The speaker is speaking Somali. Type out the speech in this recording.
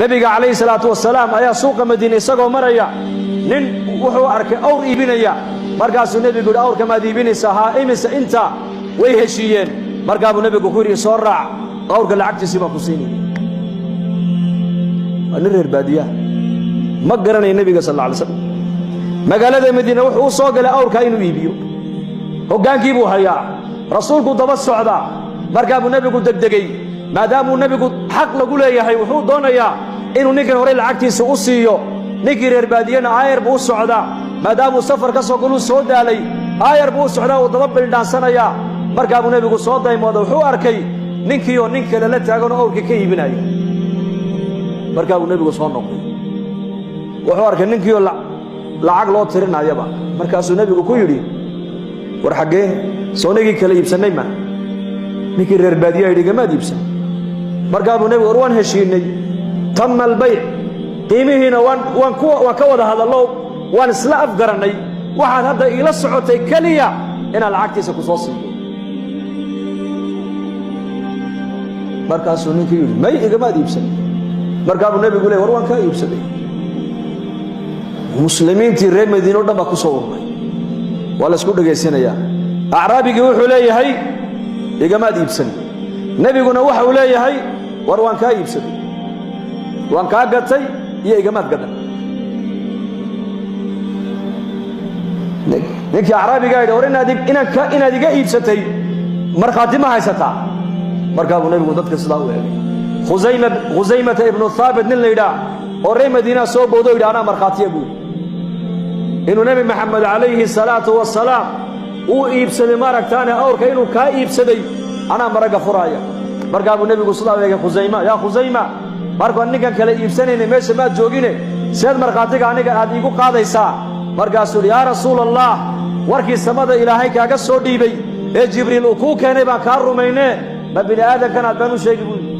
nabiga calayhi salaatu wasalaam ayaa suuqa madiina isagoo maraya nin wuxuu arkay awr iibinaya markaasuu nabigu yidhi awrka maad iibinaysaa haa imise inta way heshiiyeen markaabuu nabigu ku yidhi soo raac awrka lacagtiisii baan ku siinaya waa nin reer baadiyaha ma garanaya nabiga sal alla alay slam magaalada madiina wuxuu u soo galay awrkaa inuu iibiyo hoggaankii buu hayaa rasuulku daba socdaa markaabuu nabigu degdegey maadaamuu nabigu xaq lagu leeyahay wuxuu doonayaa inuu ninkan horey lacagtiisa u siiyo ninkii reer baadiyana aayar buu u socdaa maadaamuu safar ka soo galuu soo daalay aayar buu u socdaa uu daba bildhaansanayaa markaabuu nabigu soo daymooda wuxuu arkay ninkiioo nin kale la taaganoo awrkii ka iibinaya markaabuu nabigu soo noqday wuxuu arkay ninkiioo lacag loo tirinayaba markaasuu nabigu ku yidhi war xaggee soonigii kala iibsannay ma ninkii reer baadiyaha yidhi gamaad iibsan markaabuu nebigu war waan heshiinay tamma albayc qiimihiina waan ka wada hadallo waan isla afgarannay waxaad hadda iila socotay keliya inaan lacagtiisa ku soo siiyo markaasuu ninkii yidhi may igamaad iibsan markaabuu nebigu leey war waan kaa iibsaday muslimiintii reer madiine o dhan baa ku soo urmay waa la isku dhegaysanayaa acraabigii wuxuu leeyahay igamaad iibsan nebiguna waxa uu leeyahay war waan kaa iibsaday waan kaa gatay iyo igamaad gadan ninkii acraabigaa yidhi war inaad iga iibsatay markhaati ma haysataa markaabuu nebigu dadka sidaa u eegay khusaymata ibnu haabit nin la yidhaah oo reer madiinaa soo boodo yidhi anaa markhaatiya buu inuu nebi maxamed calayhi salaatu wasalaam uu iibsaday maaragtaane awrka inuu kaa iibsaday anaa maragga furaaya markaabuu nebigu sidaa u eegay khusayma yaa khusayma markaan ninkan kale iibsanaynay meesha maad joogine seed markhaatiga aniga aad iigu qaadaysaa markaasuu yidhi yaa rasuula allah warkii samada ilaahay kaaga soo dhiibay ee jibriil uu kuu keenay baan kaa rumaynee ma bini aadamkan aad baan u sheegi buu yidhi